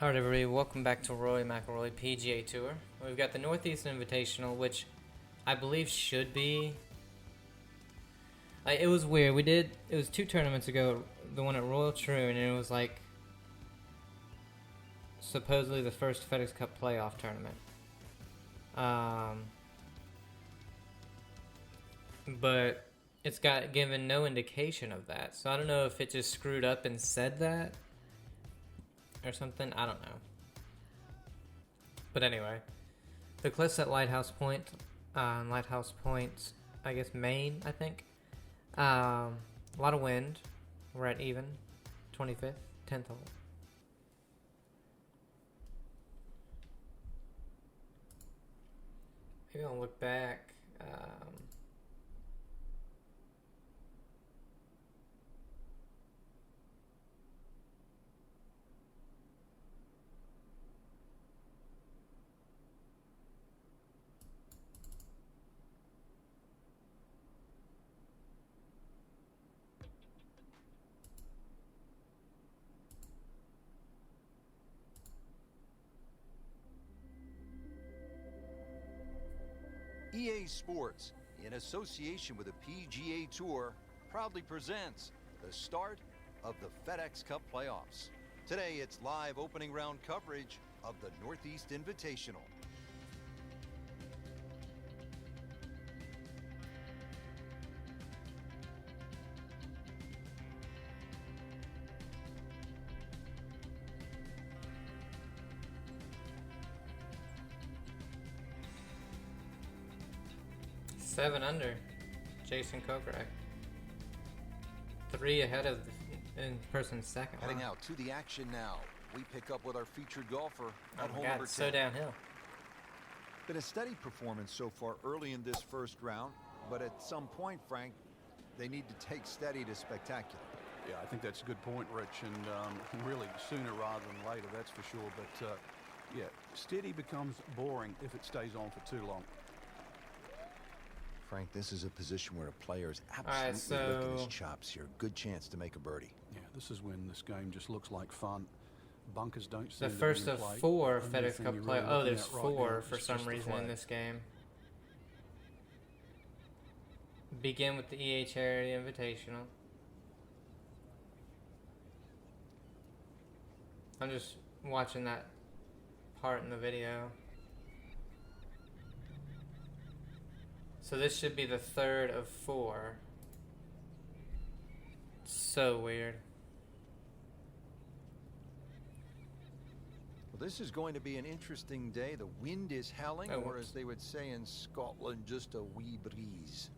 Alright everybody, welcome back to Rory McIlroy PGA Tour. We've got the Northeast Invitational, which I believe should be... it was weird, it was 2 tournaments ago, the one at Royal Troon, and it was like... supposedly the first FedEx Cup playoff tournament. But it's got given no indication of that, so I don't know if it just screwed up and said that or something. I don't know. But anyway, the cliffs at Lighthouse Point, I guess Maine, I think. A lot of wind. We're at even, 25th, 10th hole. Maybe I'll look back. 'EA Sports, in association with the PGA Tour, proudly presents the start of the FedEx Cup playoffs. Today, it's live opening round coverage of the Northeast Invitational. Seven under, Jason Kokrak. 3 ahead of the in-person second. Heading out to the action now. We pick up with our featured golfer at hole God, number 10. so downhill. Been a steady performance so far early in this first round, but at some point, Frank, they need to take steady to spectacular. Yeah, I think that's a good point, Rich, and really sooner rather than later, that's for sure. But yeah, steady becomes boring if it stays on for too long. Frank, this is a position where a player is absolutely licking his chops here. Good chance to make a birdie. Yeah, this is when this game just looks like fun. Bunkers don't The seem to first be in of play. 4 Only FedEx thing Cup you're play. really Oh, looking there's at right 4 now for is some just the reason in flag. this game. Begin with the EA Charity Invitational. I'm just watching that part in the video. So this should be the 3rd of 4. So weird. Well, this is going to be an interesting day. The wind is howling, or as they would say in Scotland, just a wee breeze.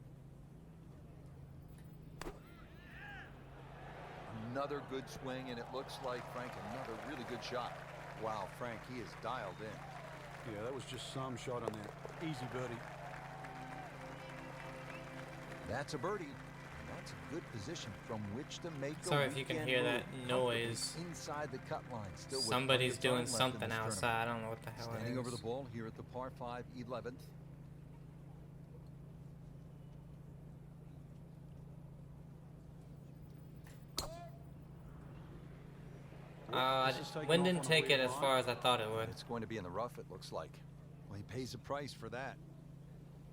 Another good swing, and it looks like, Frank, another really good shot. Wow, Frank, he is dialed in. Yeah, that was just some shot on that. Easy birdie. That's a birdie. And that's a good position from which to make a Sorry if you can hear that noise. Inside the cut line. Still with Somebody's plenty of time doing left in something this outside. tournament. I don't know what the hell it Standing over is. the ball here at the par 5 11th. Wind didn't take it as far as I thought it would. It's going to be in the rough, it looks like. Well, he pays a price for that.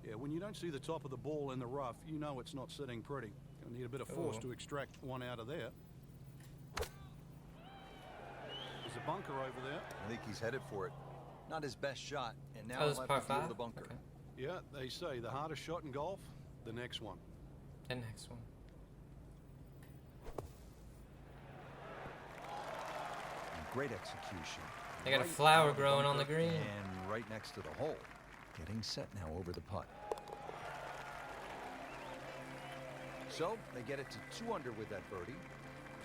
Yeah, when you don't see the top of the ball in the rough, you know it's not sitting pretty. You'll need a bit of force to extract one out of there. There's a bunker over there. I think he's headed for it. Not his best shot, and now it's he'll par have to deal 5? with the bunker. Okay. Yeah, they say the hardest shot in golf, the next one. The next one. Great execution. They got a Right flower out of the growing on the bunker green. And right next to the hole. Getting set now over the putt. So they get it to 2 under with that birdie.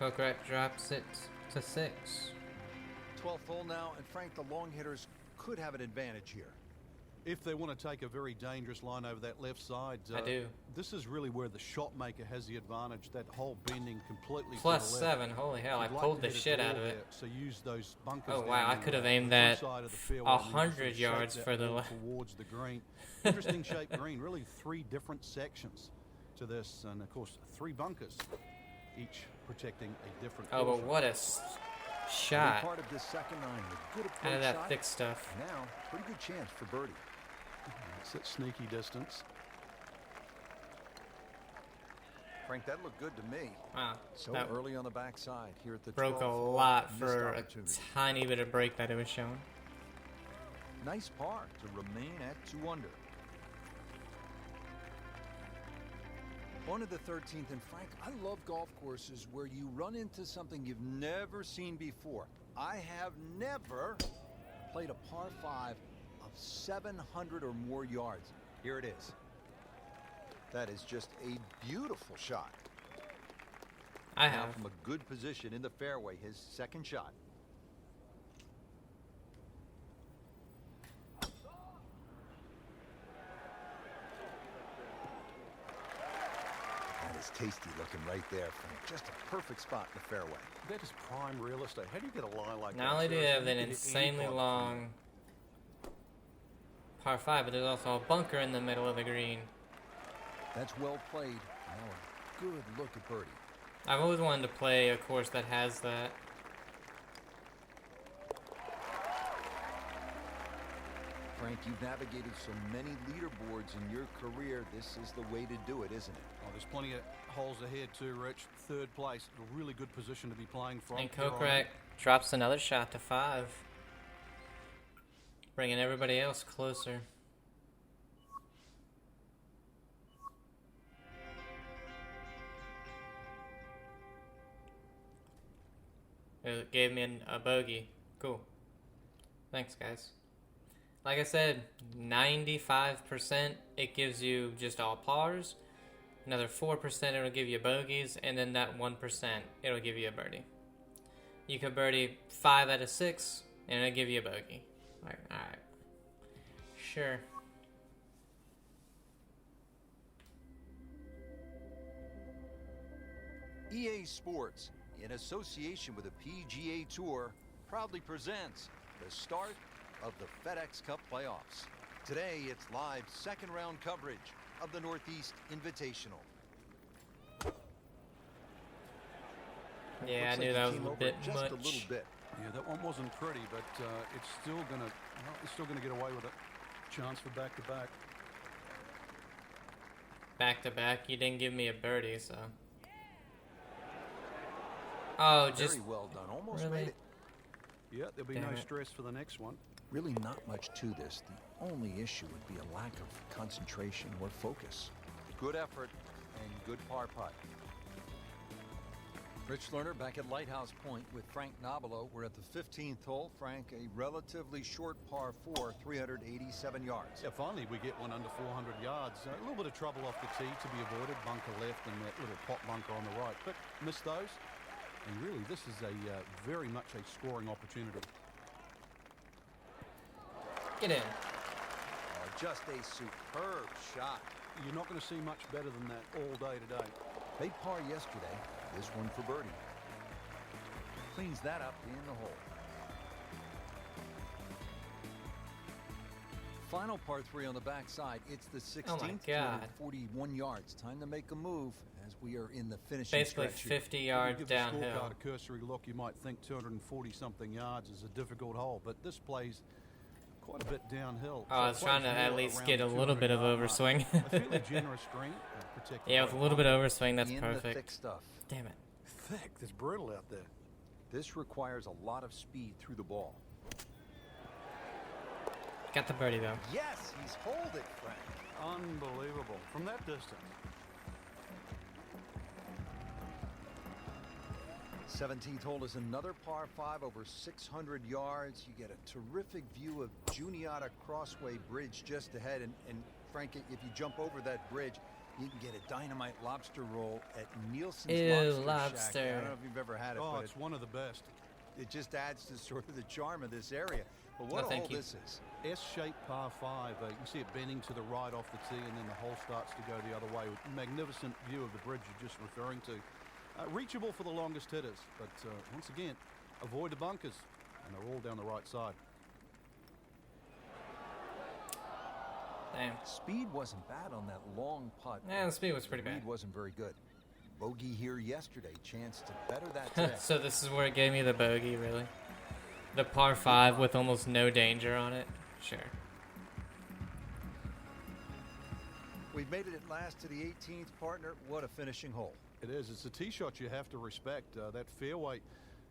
Kokrak drops it to 6. 12th hole now, and Frank, the long hitters could have an advantage here. If they want to take a very dangerous line over that left side, I do. This is really where the shot maker has the advantage. That hole bending completely Plus to the left. 7. Holy hell! I You'd like pulled to the hit shit well out of there, it. So use those bunkers. Oh down wow! I the, could have the aimed good that side of the fairway and then just 100 sort of shape yards that further ball left. towards the green. Interesting shaped green. Really 3 different sections to this, and of course 3 bunkers, each protecting a different. Oh, but portion. what a shot Part of this second nine with good out approach of that shot. thick stuff. Now, pretty good chance for birdie. It's that sneaky distance. Frank, that looked good to me. Wow. So That early on the backside here at the broke a 12th hole, lot missed for a opportunity. tiny bit of break that it was showing. Nice par to remain at 2 under. On to the 13th, and Frank, I love golf courses where you run into something you've never seen before. I have never played a par 5 of 700 or more yards. Here it is. That is just a beautiful shot. I Now have. from a good position in the fairway, his second shot. That is tasty looking right there, Frank. Just a perfect spot in the fairway. That is prime real estate. How do you get a line like that? Not only do you Seriously, have an you can hit any insanely club. long par 5, but there's also a bunker in the middle of the green. That's well played. Now a good look at birdie. I've always wanted to play a course that has that. Frank, you've navigated so many leaderboards in your career. This is the way to do it, isn't it? Oh, there's plenty of holes ahead too, Rich. Third place, a really good position to be playing from. And here on Kokrak in. drops another shot to 5. Bringing everybody else closer. It gave me a bogey. Cool. Thanks, guys. Like I said, 95% it gives you just all pars. Another 4% it'll give you bogeys. And then that 1% it'll give you a birdie. You could birdie 5 out of 6 and it'll give you a bogey. Alright. Sure. EA Sports, in association with the PGA Tour, proudly presents the start of the FedEx Cup playoffs. Today, it's live second round coverage of the Northeast Invitational. Yeah, I Looks knew like that he was came a over bit just much. a little bit. Yeah, that one wasn't pretty, but it's still gonna get away with it. Chance for back to back. Back to back, you didn't give me a birdie, so. Oh, just Very well done. Almost really? made it. Yeah, there'll be Damn no it. stress for the next one. Really not much to this. The only issue would be a lack of concentration or focus. Good effort and good par putt. Rich Lerner back at Lighthouse Point with Frank Nobilo. We're at the 15th hole. Frank, a relatively short par 4, 387 yards. Yeah, finally we get one under 400 yards. A little bit of trouble off the tee to be avoided. Bunker left and that little pot bunker on the right. But missed those. And really, this is a very much a scoring opportunity. get in. Just a superb shot. You're not going to see much better than that all day today. Made par yesterday. This one for birdie. Cleans that up in the hole. Final par 3 on the backside. It's the 16th. Oh my God. 41 yards. Time to make a move as we are in the finishing Basically stretch here. 50 When yards you give the downhill. scorecard a cursory look, you might think 240 something yards is a difficult hole, but this plays quite a bit downhill. Oh, I was it trying to plays at more least around get a the little bit of 200-yard mark. overswing. A fairly generous green. Yeah, with a little bit of overswing, that's in the perfect. thick stuff. Damn it. thick. It's brutal out there. This requires a lot of speed through the ball. Got the birdie, though. Yes, he's holed it, Frank. Unbelievable. From that distance. 17th hole is another par 5 over 600 yards. You get a terrific view of Juniata Crossway Bridge just ahead. And Frank, if you jump over that bridge, you can get a dynamite lobster roll at Nielsen's Ew, Lobster Shack. lobster. I don't know if you've ever had it, Oh, but it's one of the best. it just adds to sort of the charm of this area. But what No, a thank hole you. this is. S-shaped par 5. You can see it bending to the right off the tee, and then the hole starts to go the other way. Magnificent view of the bridge you're just referring to. Reachable for the longest hitters, but once again, avoid the bunkers, and they're all down the right side. Damn. Speed wasn't bad on that long putt. Yeah, the speed was pretty Speed bad. wasn't very good. Bogey here yesterday. Chance to better that today. So this is where it gave me the bogey, really? The par 5 with almost no danger on it? Sure. We've made it at last to the 18th, partner. What a finishing hole. It is. It's a tee shot you have to respect. That fairway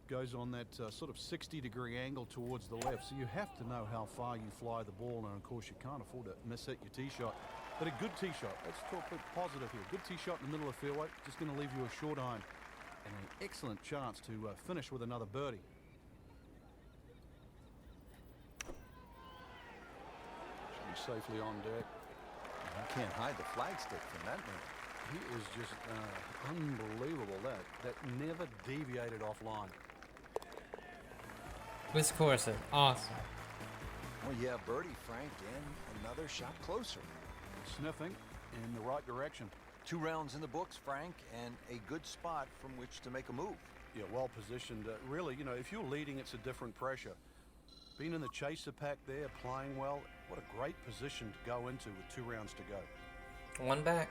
goes on that sort of 60-degree angle towards the left, so you have to know how far you fly the ball, and of course you can't afford to miss hit your tee shot. But a good tee shot. Let's talk a bit positive here. Good tee shot in the middle of the fairway, just going to leave you a short iron, and an excellent chance to finish with another birdie. Should be safely on deck. You can't hide the flagstick from that man. He is just unbelievable. That never deviated offline. This course is awesome. Oh yeah, birdie, Frank, and another shot closer. Sniffing in the right direction. 2 rounds in the books, Frank, and a good spot from which to make a move. Yeah, well positioned. Really, you know, if you're leading, it's a different pressure. Being in the chaser pack there, playing well, what a great position to go into with 2 rounds to go. One back.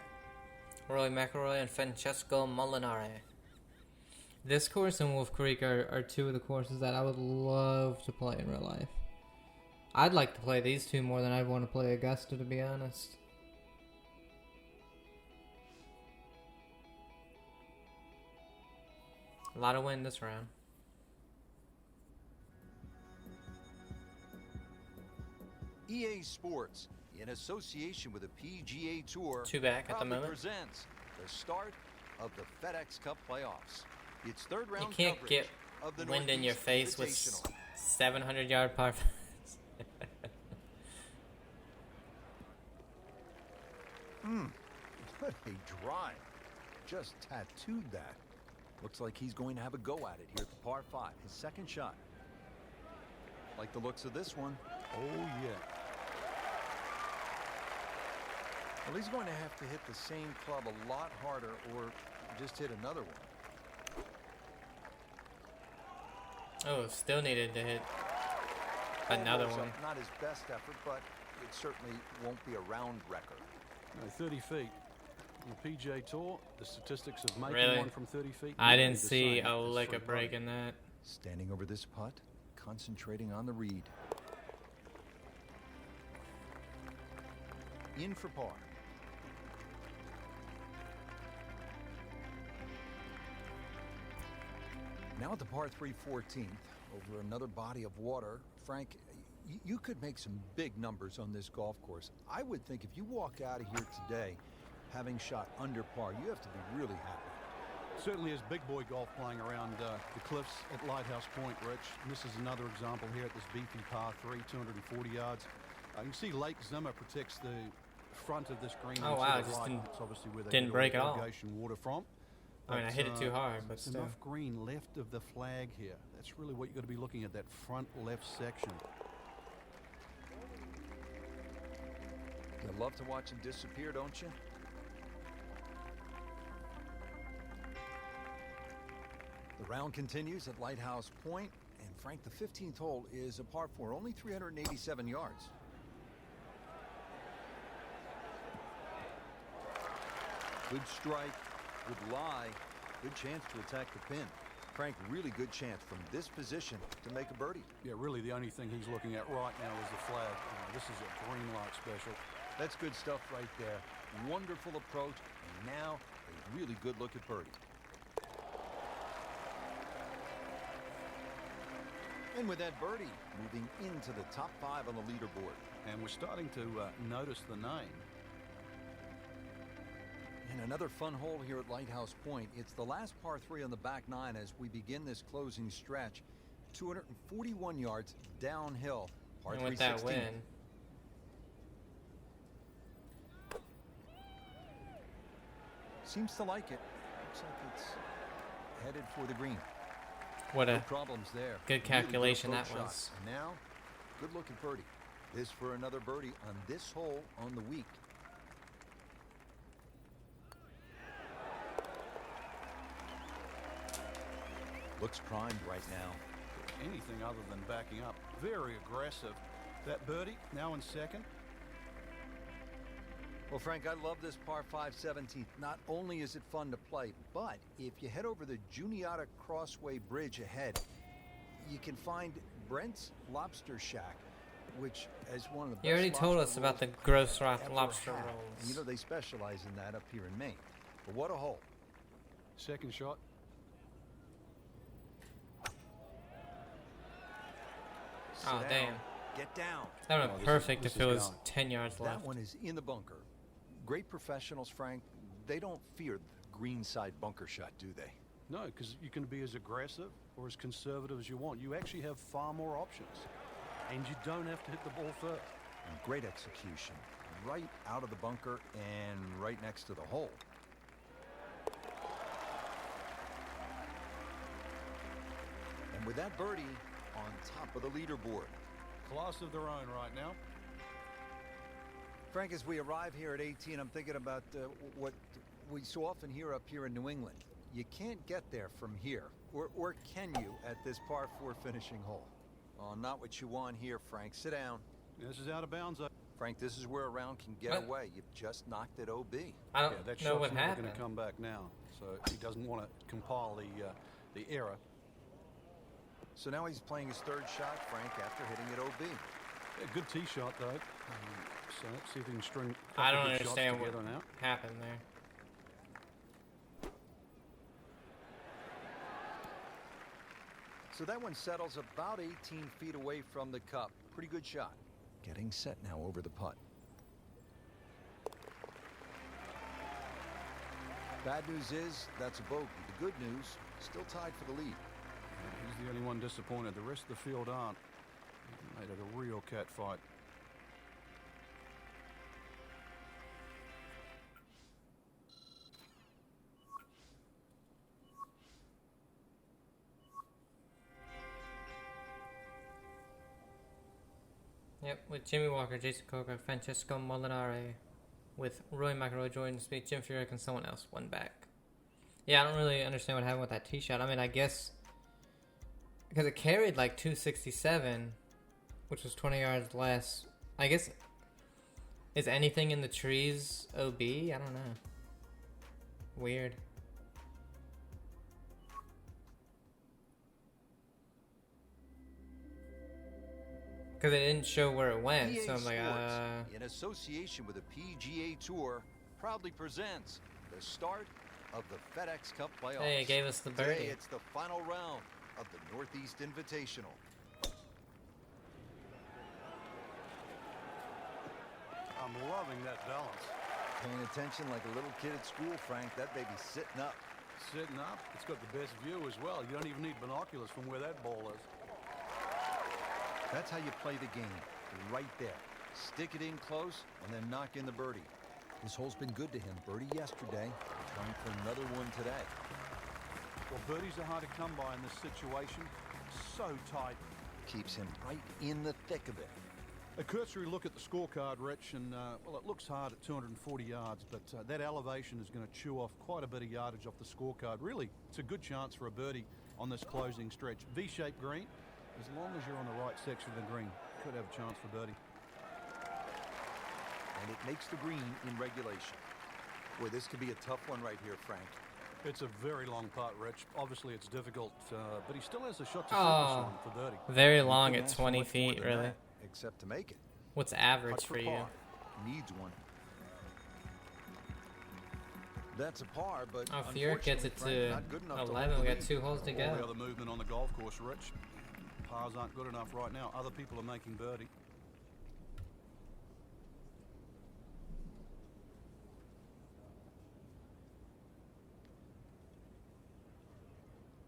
Rory McIlroy and Francesco Molinari. This course and Wolf Creek are 2 of the courses that I would love to play in real life. I'd like to play these 2 more than I'd want to play Augusta, to be honest. A lot of wind this round. EA Sports, in association with the PGA Tour, 2 back at the proudly moment. presents the start of the FedEx Cup playoffs. It's third round You can't coverage get of the wind in your Northeast face with Invitational. 700-yard par 5s. What a drive. Just tattooed that. Looks like he's going to have a go at it here at the par 5. His second shot. Like the looks of this one. Oh, yeah. Well, he's going to have to hit the same club a lot harder or just hit another one. Oh, still needed to hit another Almost one. Not his best effort, but it certainly won't be a round record. 30 feet. On the PGA Tour, the statistics of making Really? one from 30 feet. I nearly didn't the see same a as lick free of break putting. in that. Standing over this putt, concentrating on the read. In for par. Now at the par 3 14th, over another body of water. Frank, you could make some big numbers on this golf course. I would think if you walk out of here today having shot under par, you have to be really happy. Certainly is big boy golf playing around the cliffs at Lighthouse Point, Rich. And this is another example here at this beefy par 3, 240 yards. You can see Lake Zimmer protects the front of this green. Oh, to wow, the just right. didn't- It's obviously where they didn't get break all at the all. irrigation water from. I mean, I hit it too hard, but it's still. enough green left of the flag here. That's really what you've got to be looking at, that front left section. You love to watch him disappear, don't you? The round continues at Lighthouse Point, and Frank, the 15th hole is a par 4, only 387 yards. Good strike, good lie, good chance to attack the pin. Frank, really good chance from this position to make a birdie. Yeah, really the only thing he's looking at right now is the flag. This is a green light special. That's good stuff right there. Wonderful approach, and now a really good look at birdie. And with that birdie, moving into the top 5 on the leaderboard. And we're starting to notice the name. And another fun hole here at Lighthouse Point. It's the last par 3 on the back 9 as we begin this closing stretch. 241 yards downhill. Par And 3 with that 16. win, Seems to like it. Looks like it's headed for the green. what No a problems there. good calculation approach that shot. was. And now, good look at birdie. This for another birdie on this hole on the week. Looks primed right now. Anything other than backing up. Very aggressive. That birdie now in second. Well, Frank, I love this par 5 17th. Not only is it fun to play, but if you head over the Juniata Crossway Bridge ahead, you can find Brent's Lobster Shack, which is one of the best. You already told us about the gross lobster had. rolls. And you know, they specialize in that up here in Maine. But what a hole. Second shot. Sit Oh, down. damn. Get down. That would have been perfect this if it is was gone. 10 yards left. That one is in the bunker. Great professionals, Frank. They don't fear the green side bunker shot, do they? No, because you can be as aggressive or as conservative as you want. You actually have far more options. And you don't have to hit the ball first. And great execution. Right out of the bunker and right next to the hole. And with that birdie on top of the leaderboard. Class of their own right now. Frank, as we arrive here at 18, I'm thinking about what we so often hear up here in New England. You can't get there from here. Or can you at this par 4 finishing hole? Oh, not what you want here, Frank. Sit down. This is out of bounds. Frank, this is where a round can get What? away. You've just knocked it OB. I don't That know shot's what never happened. going to come back now. So he doesn't want to compile the error. So now he's playing his third shot, Frank, after hitting it OB. Yeah, good tee shot, though. So let's see if he can string a I couple don't good shots understand what together now. happened there. So that one settles about 18 feet away from the cup. Pretty good shot. Getting set now over the putt. Bad news is that's a bogey. The good news, still tied for the lead. He's the only one disappointed. The rest of the field aren't. Made it a real cat fight. Yep, with Jimmy Walker, Jason Coker, Francesco Molinari, with Rory McIlroy, Jordan Spieth, Jim Furyk, and someone else, one back. Yeah, I don't really understand what happened with that tee shot. I mean, I guess because it carried like 267, which was 20 yards less. I guess, is anything in the trees OB? I don't know. Weird. Because it didn't show where it went, EA so I'm like, Sports, in association with the PGA Tour, proudly presents the start of the FedEx Cup playoffs. Hey, it gave us the birdie. Today, it's the final round of the Northeast Invitational. I'm loving that balance. Paying attention like a little kid at school, Frank. That baby's sitting up. Sitting up. It's got the best view as well. You don't even need binoculars from where that ball is. That's how you play the game. Right there. Stick it in close and then knock in the birdie. This hole's been good to him. Birdie yesterday. Trying for another one today. Well, birdies are hard to come by in this situation. So tight. Keeps him right in the thick of it. A cursory look at the scorecard, Rich, and, well, it looks hard at 240 yards, but that elevation is going to chew off quite a bit of yardage off the scorecard. Really, it's a good chance for a birdie on this closing stretch. V-shaped green. As long as you're on the right section of the green, could have a chance for birdie. And it makes the green in regulation. Boy, this could be a tough one right here, Frank. It's a very long putt, Rich. Obviously, it's difficult, but he still has a shot to focus Oh, on for birdie. very long Couldn't at ask for 20 much more feet, than really. that, except to make it. What's average Putt for you? par. Needs one. That's a par, but Oh, Furyk gets it unfortunately, to Frank, not good enough to 11. hold We the got lead. 2 holes to All the go. other movement on the golf course, Rich. Pars aren't good enough right now. Other people are making birdie.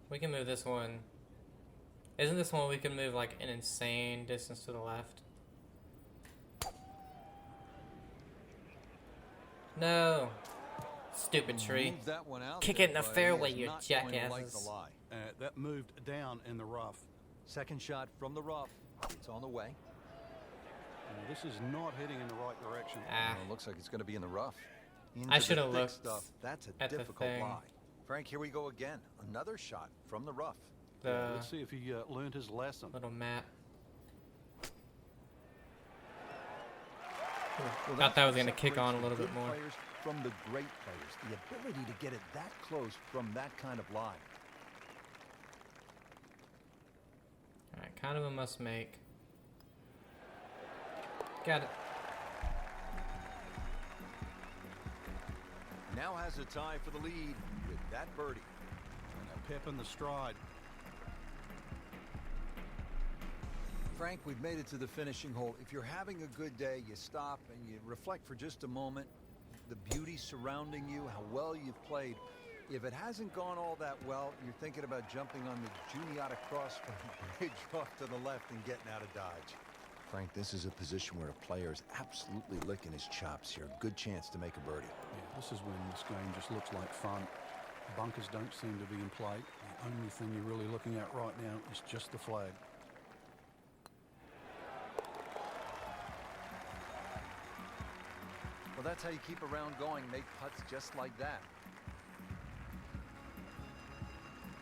We can move this one. Isn't this one we can move like an insane distance to the left? No. Stupid tree. Moved that one out Kick there, it in the but he fairway, is you not going to like jackasses. the lie. That moved down in the rough. Second shot from the rough. It's on the way. This is not heading in the right direction. Ah. Well, it looks like it's going to be in the rough. Into I the should have thick looked stuff. That's a at the difficult thing. lie. Frank, here we go again. Another shot from the rough. The Let's see if he learned his lesson. little map. Well, Thought that was what going to kick separates on a the little bit good more. players from the great players, the ability to get it that close from that kind of lie. All right, kind of a must make. Got it. Now has a tie for the lead with that birdie. And a pep in the stride. Frank, we've made it to the finishing hole. If you're having a good day, you stop and you reflect for just a moment. The beauty surrounding you, how well you've played. If it hasn't gone all that well, you're thinking about jumping on the Juniata Crossroad Bridge off to the left and getting out of Dodge. Frank, this is a position where a player is absolutely licking his chops here. Good chance to make a birdie. Yeah, this is when this game just looks like fun. Bunkers don't seem to be in play. The only thing you're really looking at right now is just the flag. Well, that's how you keep a round going. Make putts just like that.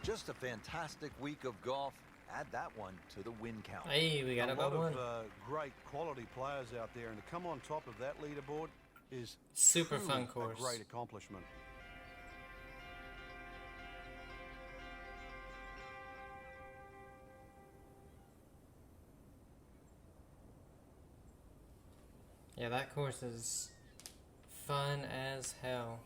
Just a fantastic week of golf. Add that one to the win count. Hey, we got a about lot one. of great quality players out there, and to come on top of that leaderboard is Super truly fun a course. great accomplishment. Yeah, that course is fun as hell.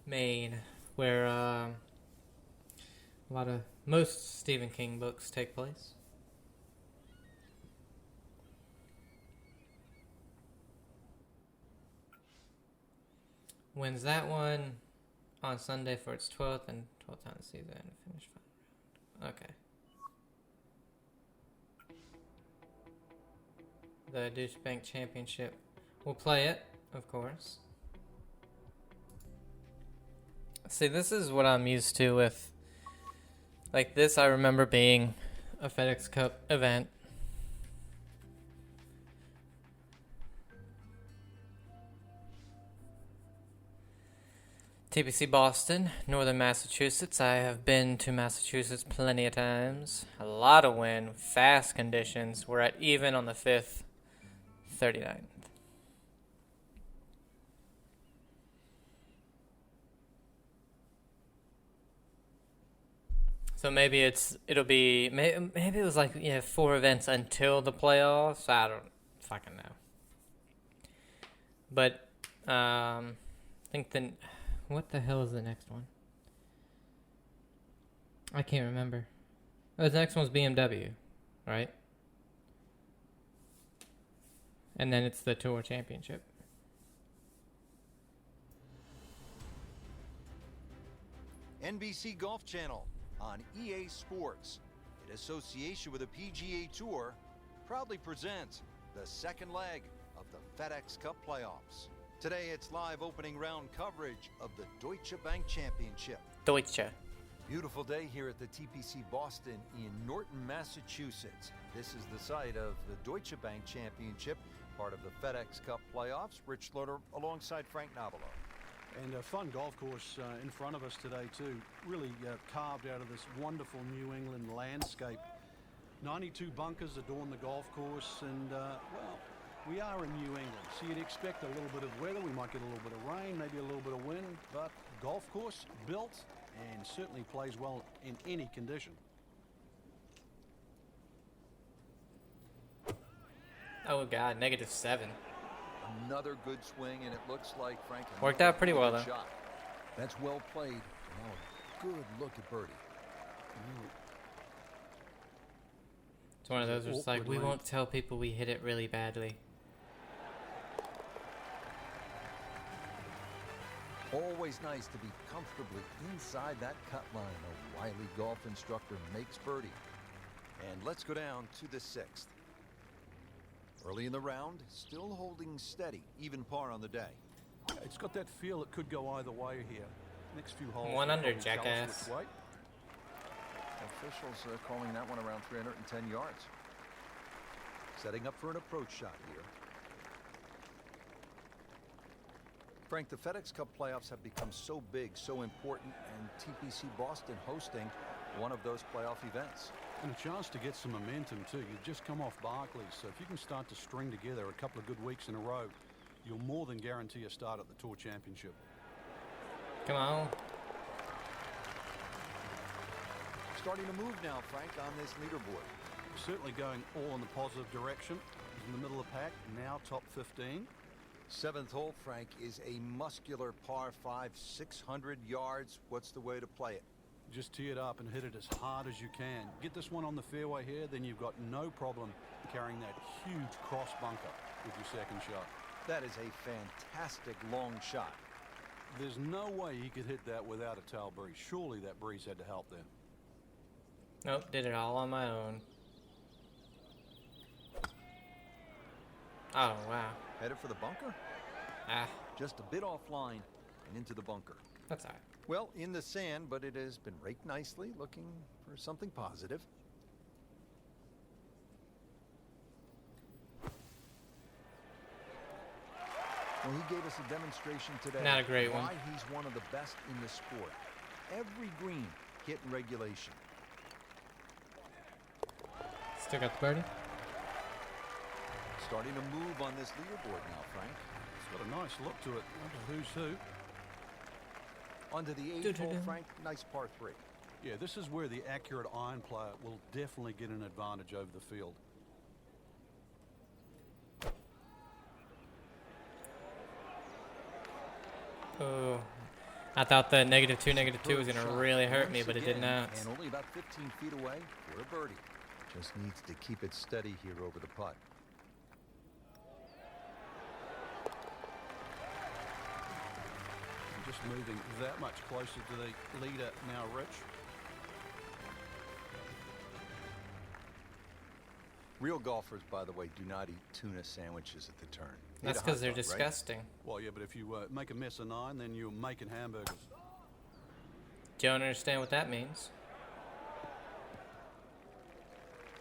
Maine, where most Stephen King books take place. Wins that one on Sunday for its 12th and 12th time of the season. Finish final round. Okay. The Douchebank Championship. We'll play it, of course. See, this is what I'm used to with... Like this, I remember being a FedEx Cup event. TPC Boston, Northern Massachusetts. I have been to Massachusetts plenty of times. A lot of wind, fast conditions. We're at even on the 5th, 39th. So maybe it'll be maybe it was like 4 events until the playoffs. I don't fucking know. But I think what the hell is the next one? I can't remember. Oh, the next one's BMW, right? And then it's the Tour Championship. NBC Golf Channel on EA Sports, in association with the PGA Tour, proudly presents the second leg of the FedEx Cup playoffs. Today it's live opening round coverage of the Deutsche Bank Championship. Deutsche. Beautiful day here at the TPC Boston in Norton, Massachusetts. This is the site of the Deutsche Bank Championship, part of the FedEx Cup playoffs. Rich Slaughter alongside Frank Navalo. And a fun golf course in front of us today too. Really carved out of this wonderful New England landscape. 92 bunkers adorn the golf course, and well, we are in New England, so you'd expect a little bit of weather. We might get a little bit of rain, maybe a little bit of wind, but golf course built and certainly plays well in any condition. Oh god, -7. Another good swing, and it looks like Frank Worked out pretty well, though. shot. That's well played. Now a good look at birdie. It's one of those where it's like, we Awkward won't tell people we hit it really badly. Always nice to be comfortably inside that cut line. A wily golf instructor makes birdie. And let's go down to the 6th. Early in the round, still holding steady, even par on the day. It's got that feel it could go either way here. Next few holes. One will under, probably tell us jackass. which way. Officials calling that one around 310 yards. Setting up for an approach shot here. Frank, the FedEx Cup playoffs have become so big, so important, and TPC Boston hosting one of those playoff events. And a chance to get some momentum too. You've just come off Barclays, so if you can start to string together a couple of good weeks in a row, you'll more than guarantee a start at the Tour Championship. Come on. Starting to move now, Frank, on this leaderboard. Certainly going all in the positive direction. He's in the middle of the pack, now top 15. Seventh hole, Frank, is a muscular par 5, 600 yards. What's the way to play it? Just tee it up and hit it as hard as you can. Get this one on the fairway here, then you've got no problem carrying that huge cross bunker with your second shot. That is a fantastic long shot. There's no way he could hit that without a tail breeze. Surely that breeze had to help there. Nope, did it all on my own. Oh, wow. Headed for the bunker? Ah, Just a bit offline and into the bunker. that's all right. Well, in the sand, but it has been raked nicely, looking for something positive. Well, he gave us a demonstration today. Not a great one. Why he's one of the best in the sport. Every green hit in regulation. Still got the birdie. Starting to move on this leaderboard now, Frank. It's got a nice look to it. Who's who? Onto the eighth hole, Frank. Nice par 3. Yeah, this is where the accurate iron player will definitely get an advantage over the field. Oh, I thought the -2 was gonna really hurt me, but it did not. And only about 15 feet away for a birdie. Just needs to keep it steady here over the putt. Just moving that much closer to the leader now, Rich. Real golfers, by the way, do not eat tuna sandwiches at the turn. That's Eat a because hot they're dog, right? disgusting. Well, yeah, but if you make a mess of 9, then you're making hamburgers. Don't understand what that means.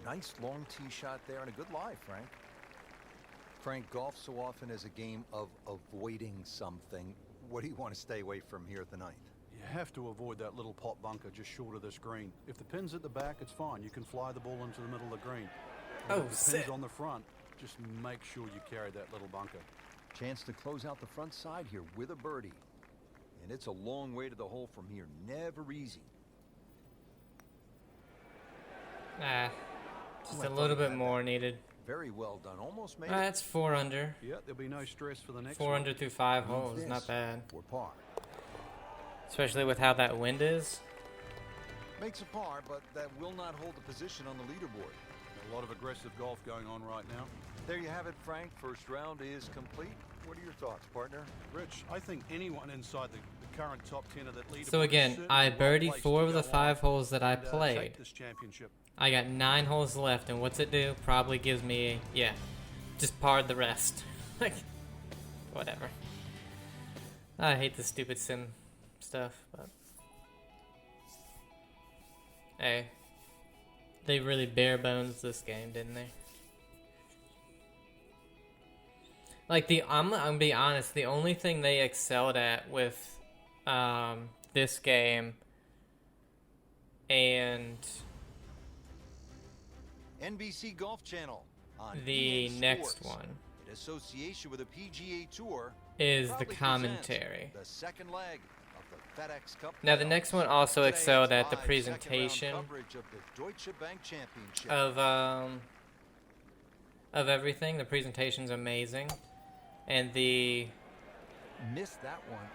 Nice long tee shot there and a good lie, Frank. Frank, golf so often is a game of avoiding something. What do you want to stay away from here at the ninth? You have to avoid that little pot bunker just short of this green. If the pin's at the back, it's fine. You can fly the ball into the middle of the green. But Oh, if the sick. pin's on the front, just make sure you carry that little bunker. Chance to close out the front side here with a birdie. And it's a long way to the hole from here. Never easy. Ah, just I a thought little he bit had more that. needed. Very well done. Almost made it. That's 4 under. Yeah, there'll be no stress for the next 4 one. under through 5 Move holes. this Not bad. for par. Especially with how that wind is. Makes a par, but that will not hold the position on the leaderboard. A lot of aggressive golf going on right now. There you have it, Frank. First round is complete. What are your thoughts, partner? Rich, I think anyone inside the current top 10 of that leaderboard. So again, is certainly I well birdied placed 4 to of the go 5 on holes that I and, played. take this championship. I got 9 holes left, and what's it do? Probably gives me, yeah, just parred the rest. Like, whatever. I hate the stupid sim stuff, but hey, they really bare bones this game, didn't they? Like I'm gonna be honest, the only thing they excelled at with this game and NBC Golf Channel on the EA next Sports, one in association with the PGA Tour, is the proudly commentary. presents the second leg of the FedEx Cup. Now the playoffs. next one also Today, excelled it's at the live presentation second-round coverage of the Deutsche Bank Championship. of everything. The presentation's amazing, and the Missed that one,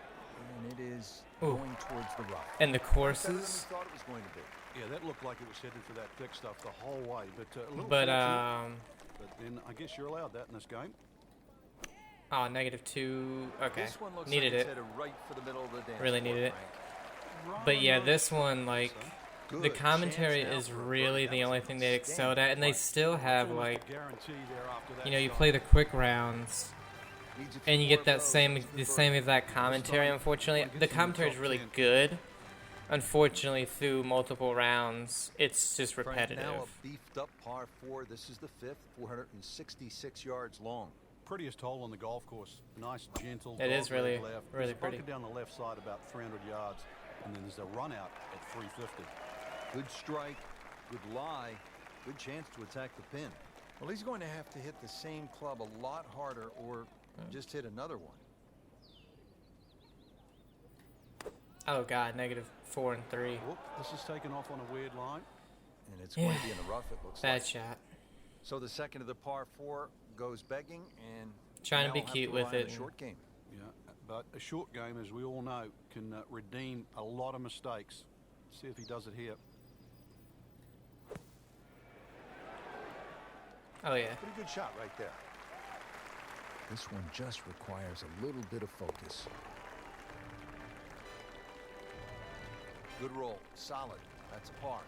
and it is Ooh. going towards the rough. and the Better than we courses. thought it was going to be. Yeah, that looked like it was headed for that thick stuff the whole way. But a little But fortunate, but then I guess you're allowed that in this game. oh, -2. Okay, This one looks needed like it. it's headed right for the middle of the dance Really floor, needed it. Frank. But yeah, this one, like, Good the commentary chance now is for a really birdie. the That only was thing they excelled at, and they outstanding. still have Almost a like, guarantee there after that you know, you shot. play the quick rounds, Needs a few and you more get that of those same for the the same birdie. exact commentary. Unfortunately, the commentary is really good. Unfortunately, through multiple rounds, it's just Frank, repetitive. now a beefed up par 4. This is the 5th, 466 yards long. Prettiest hole on the golf course. Nice, gentle. It is dog leg really, left. really There's a bunker pretty. down the left side about 300 yards, and then there's a run out at 350. Good strike, Good lie. Good chance to attack the pin. Well, he's going to have to hit the same club a lot harder or just hit another one. Oh God, -4 and 3. Whoop, this is taken off on a weird line. And it's going to be in the rough, it looks Bad like. shot. So the second of the par 4 goes begging, and Trying to now be he'll have cute rely with on it. a short game. Yeah, but a short game, as we all know, can redeem a lot of mistakes. See if he does it here. Oh yeah. Pretty good shot right there. This one just requires a little bit of focus. Good roll. Solid. That's a par.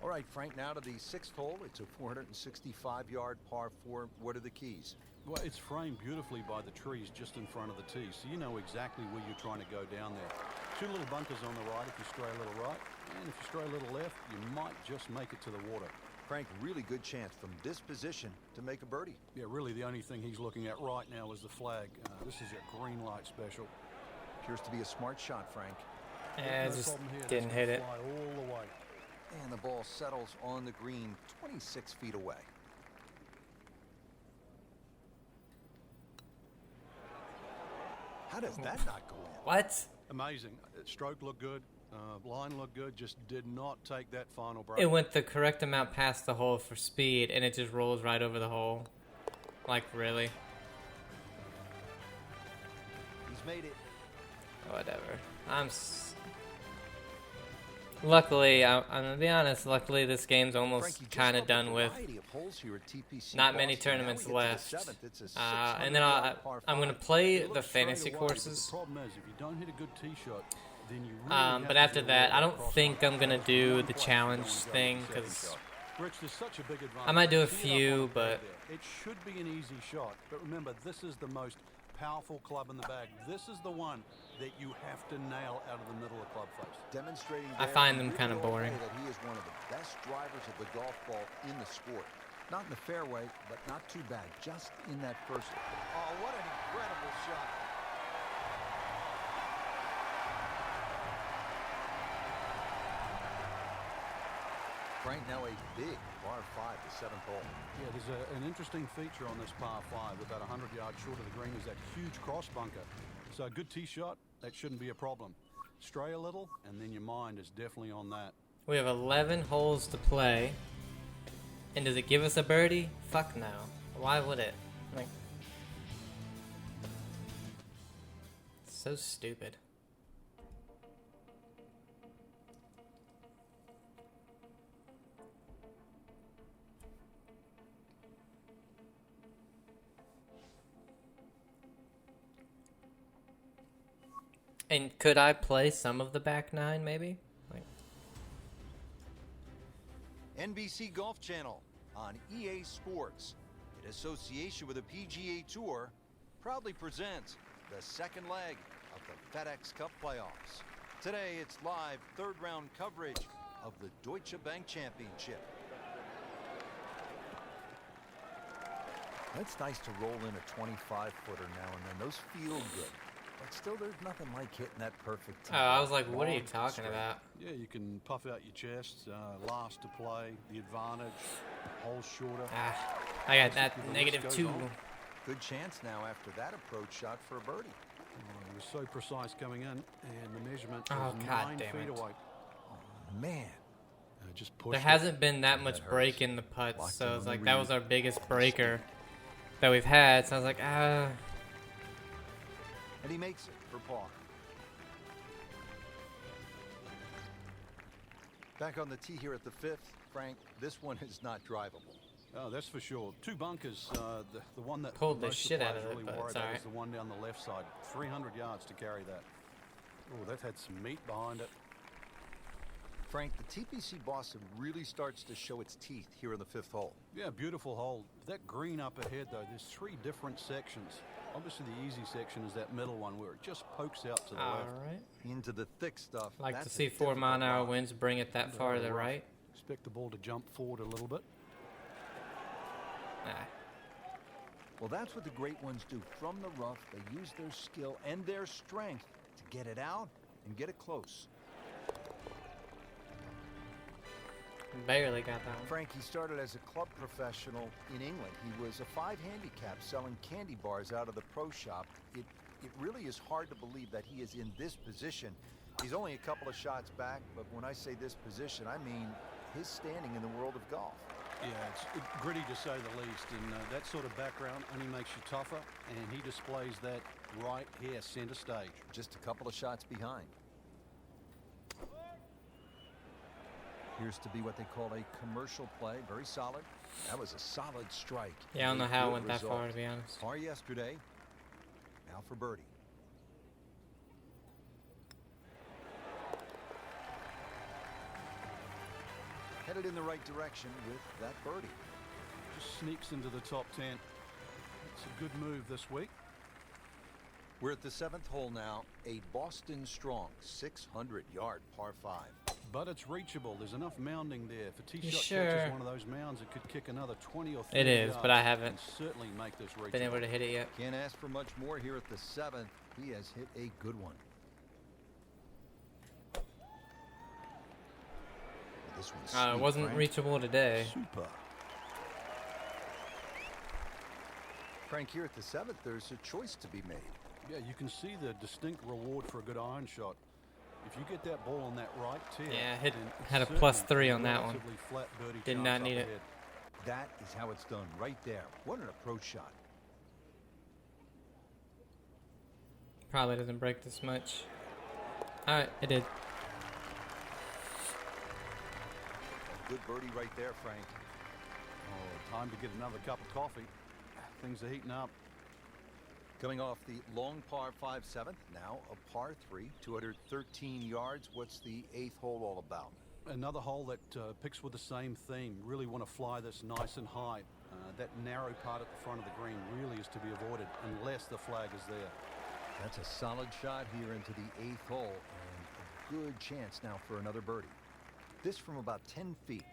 All right, Frank, now to the 6th hole. It's a 465-yard par 4. What are the keys? Well, it's framed beautifully by the trees just in front of the tee, so you know exactly where you're trying to go down there. 2 little bunkers on the right if you stray a little right, and if you stray a little left, you might just make it to the water. Frank, really good chance from this position to make a birdie. Yeah, really the only thing he's looking at right now is the flag. This is a green light special. Appears to be a smart shot, Frank. Yeah, No just problem here. didn't That's hit gonna it. fly all the way. And the ball settles on the green 26 feet away. How does that not go in? What? Amazing. Stroke looked good. Line looked good. Just did not take that final break. It went the correct amount past the hole for speed, and it just rolls right over the hole. Like, really? He's made it. Whatever. Luckily, I'm gonna be honest. Luckily, this game's almost kind of done with. Not many tournaments left. And then I'm gonna play the fantasy courses. The problem is, if you don't hit a good tee shot, then you really have But to after do a that, lot I of don't cross think country. I'm gonna do the challenge thing because Rich, there's such a big advantage. I might do a Tee it up on few, the but pad there. It should be an easy shot. But remember, this is the most powerful club in the bag. This is the one that you have to nail out of the middle of club face. Demonstrating I there find them really kind of all boring. day that he is one of the best drivers of the golf ball in the sport. Not in the fairway, but not too bad. Just in that first. Oh, what an incredible shot. Frank, now a big par 5, the 7th hole. Yeah, there's an interesting feature on this par 5. About 100 yards short of the green is that huge cross bunker. So a good tee shot, that shouldn't be a problem. Stray a little, and then your mind is definitely on that. we have 11 holes to play. And does it give us a birdie? Fuck no. Why would it? Like, so stupid. And could I play some of the back 9 maybe? Like, NBC Golf Channel on EA Sports, in association with the PGA Tour, proudly presents the second leg of the FedEx Cup playoffs. Today, it's live third-round coverage of the Deutsche Bank Championship. It's nice to roll in a 25-footer now and then. Those feel good. But still, there's nothing like hitting that perfect oh, I was like, what are you talking about? Yeah, you can puff out your chest, last to play, the advantage, hole shorter. Ah, I got that -2. Good chance now after that approach shot for a birdie. Oh, he was so precise coming in, and the measurement Oh, was God 9 damn feet it. away. Man, Just pushed There it. hasn't been that much hurts. break in the putts, Locked so in it's on the like that read. was our biggest breaker that we've had. So I was like, ah. and he makes it for par. Back on the tee here at the 5th, Frank, this one is not drivable. Oh, that's for sure. 2 bunkers. The one that Pulled the most shit out of players it, really but worry it's about alright. is the one down the left side. 300 yards to carry that. Oh, that had some meat behind it. Frank, the TPC Boston really starts to show its teeth here in the 5th hole. Yeah, beautiful hole. That green up ahead, though, there's 3 different sections. Obviously, the easy section is that middle one where it just pokes out to the All left. right. Into the thick stuff. Like to That's see a 4 difficult mile-an-hour rock. winds bring it that far to the right. Expect the ball to jump forward a little bit. Nah. Well, that's what the great ones do. From the rough, they use their skill and their strength to get it out and get it close. Barely got that one. Frank, he started as a club professional in England. He was a 5 handicap selling candy bars out of the pro shop. It really is hard to believe that he is in this position. He's only a couple of shots back, but when I say this position, I mean his standing in the world of golf. Yeah, it's gritty to say the least, and that sort of background only makes you tougher, and he displays that right here, center stage. Just a couple of shots behind. Appears to be what they call a commercial play. Very solid. That was a solid strike. Yeah, I don't know how it went that result. far, to be honest. Par yesterday. Now for birdie. Headed in the right direction with that birdie. Just sneaks into the top 10. It's a good move this week. We're at the 7th hole now. A Boston strong 600-yard par 5. But it's reachable. There's enough mounding there. If a tee shot Sure. catches one of those mounds, it could kick another 20 or 30 It is, yards but I haven't and certainly make this reachable. been able to hit it yet. Can't ask for much more here at the 7th. He has hit a good one. This one's It sweet, wasn't Frank. reachable today. Super. Frank, here at the 7th, there's a choice to be made. Yeah, you can see the distinct reward for a good iron shot. If you get that ball on that right tee, Yeah, then had a certainly +3 on that one. relatively flat birdie Did chance not up need it. ahead. That is how it's done right there. What an approach shot. Probably doesn't break this much. Alright, it did. Good birdie right there, Frank. Oh, time to get another cup of coffee. Things are heating up. Coming off the long par 5 7th, now a par 3, 213 yards. What's the 8th hole all about? Another hole that picks with the same theme. Really want to fly this nice and high. That narrow part at the front of the green really is to be avoided unless the flag is there. That's a solid shot here into the 8th hole, and a good chance now for another birdie. This from about 10 feet.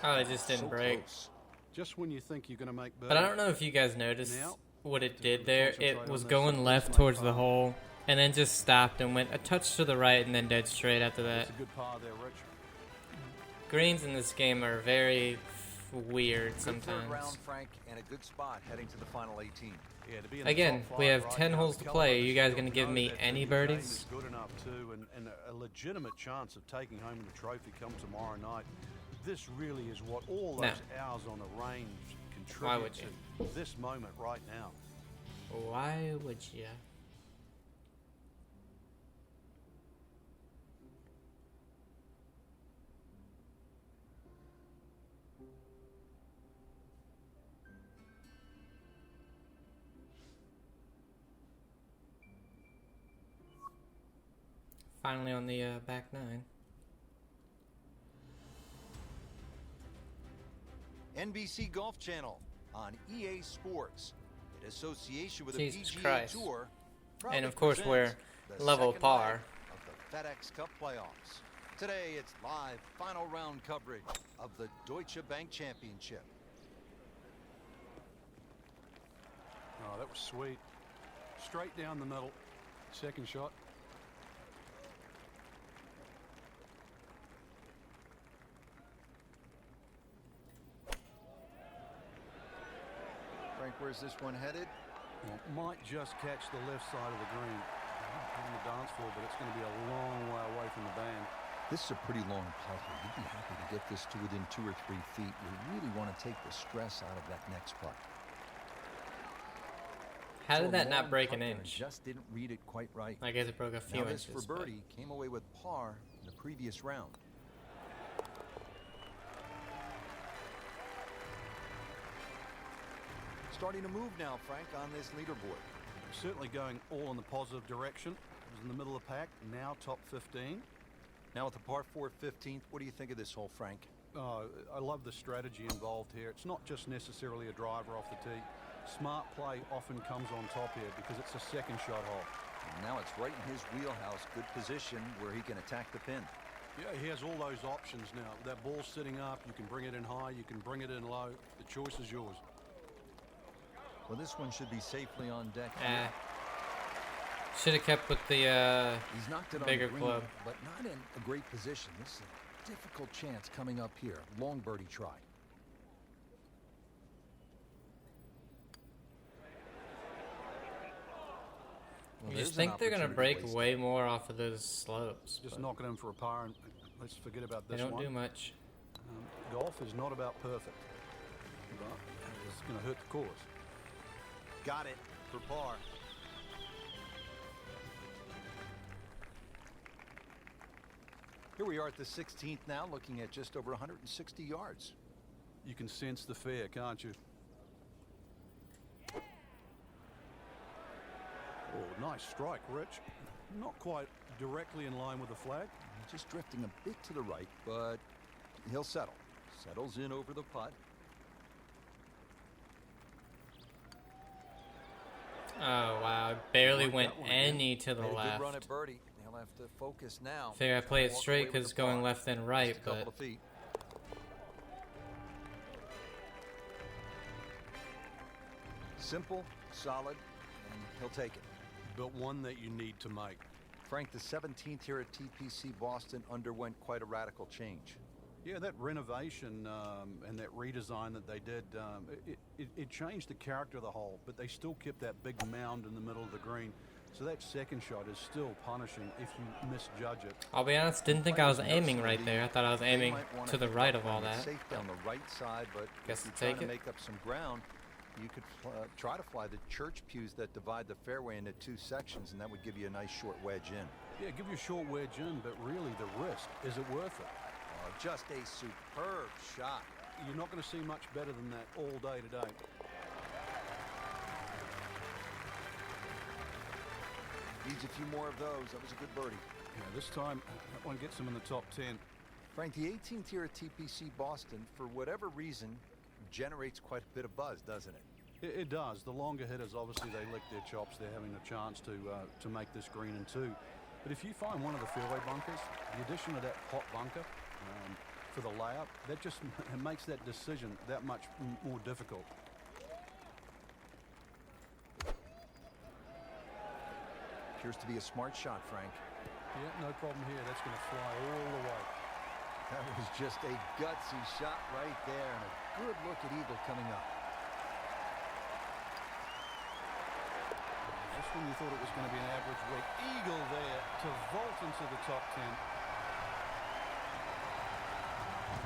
Oh, it just didn't So break. close. Just when you think you're going to make birdie. But I don't know if you guys noticed Now, what it to did there. concentrate It on was this going on left this towards lane the par. hole and then just stopped and went a touch to the right and then dead straight after that. It's a good par there, Rich. Greens in this game are very weird Good third sometimes. round, Frank, and a good spot heading to the final 18. Yeah, to be in the Again, top we five have right 10 now, holes to the play. caliber You guys still gonna give know me that any the game birdies? is good enough too, and a legitimate chance of taking home the trophy come tomorrow night. This really is what all No. those hours on the range Why contribute would you? to this moment right now. Why would you? Finally on the back nine. NBC Golf Channel on EA Sports in association with Jesus the PGA Christ. Tour. And proudly of course we're presents the level second par. leg of the FedEx Cup playoffs. Today it's live final round coverage of the Deutsche Bank Championship. Oh, that was sweet. Straight down the middle. Second shot. Frank, where's this one headed? Well, might just catch the left side of the green. On the dance floor, but it's going to be a long way away from the band. This is a pretty long putt here. You'd be happy to get this to within 2 or 3 feet. You really want to take the stress out of that next putt. How So did a that not long break putt an there, inch? Just didn't read it quite right. I guess it broke a few Now this inches. for but- birdie came away with par in the previous round. Starting to move now, Frank, on this leaderboard. Certainly going all in the positive direction. Was in the middle of the pack. Now top 15. Now with the par 4 15th, what do you think of this hole, Frank? I love the strategy involved here. It's not just necessarily a driver off the tee. Smart play often comes on top here because it's a second shot hole. And now it's right in his wheelhouse. Good position where he can attack the pin. Yeah, he has all those options now. That ball sitting up, you can bring it in high, you can bring it in low. The choice is yours. Well, this one should be safely on deck. Should have kept with the He's knocked it bigger on the green, club. but not in a great position. This is a difficult chance coming up here. Long birdie try. Well, You just there's an think they're going to opportunity break wasted. way more off of those slopes. Just but knocking them for a par, and let's forget about they this don't one. do much. Golf is not about perfect, but it's going to hurt the course. Got it for par. Here we are at the 16th now, looking at just over 160 yards. You can sense the fear, can't you? Oh, nice strike, Rich. Not quite directly in line with the flag. Just drifting a bit to the right, but he'll settle. Settles in over the putt. Oh, wow. Barely Like went that one again. any to the Made a left. good run at birdie. He'll have to focus now. Figure I play it Walk away straight with because the it's going par. left and right, Just a couple but of feet. Simple, solid, and he'll take it. But one that you need to make. Frank, the 17th here at TPC Boston underwent quite a radical change. Yeah, that renovation and that redesign that they did, it changed the character of the hole, but they still kept that big mound in the middle of the green. So that second shot is still punishing if you misjudge it. I'll be honest, didn't think I was aiming right there. I thought I was aiming to the right of all that. Safe down the right side, but Guess if you're take trying to it. make up some ground, you could try to fly the church pews that divide the fairway into two sections, and that would give you a nice short wedge in. Yeah, give you a short wedge in, but really the risk, is it worth it? Just a superb shot. You're not going to see much better than that all day today. Needs a few more of those. That was a good birdie. Yeah, this time, that one gets him in the top 10. Frank, the 18th here at TPC Boston, for whatever reason, generates quite a bit of buzz, doesn't it? It does. The longer hitters, obviously, they lick their chops. They're having a chance to make this green in two. But if you find one of the fairway bunkers, the addition of that pot bunker for the layup, that just makes that decision that much more difficult. Appears to be a smart shot, Frank. Yeah, no problem here. That's going to fly all the way. That was just a gutsy shot right there, and a good look at eagle coming up. Just when you thought it was going to be an average week, eagle there to vault into the top 10.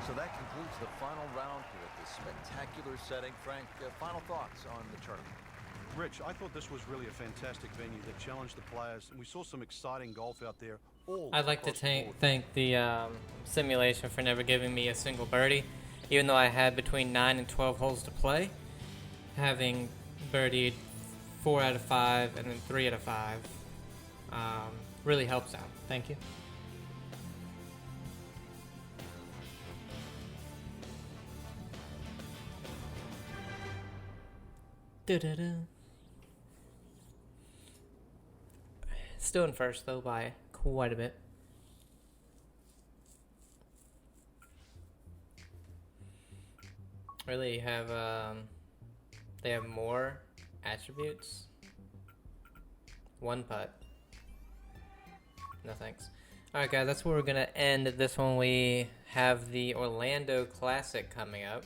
So that concludes the final round here at this spectacular setting. Frank, final thoughts on the tournament? Rich, I thought this was really a fantastic venue that challenged the players, and we saw some exciting golf out there. I'd like to across the board. thank the simulation for never giving me a single birdie, even though I had between 9 and 12 holes to play. Having birdied 4 out of 5 and then 3 out of 5 really helps out. Thank you. Da-da-da. Still in first though by quite a bit. Really have they have more attributes. One putt. No thanks. Alright guys, that's where we're gonna end this one. We have the Orlando Classic coming up.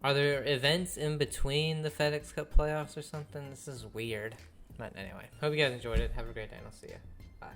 Are there events in between the FedEx Cup playoffs or something? This is weird. But anyway, hope you guys enjoyed it. Have a great day and I'll see you. Bye.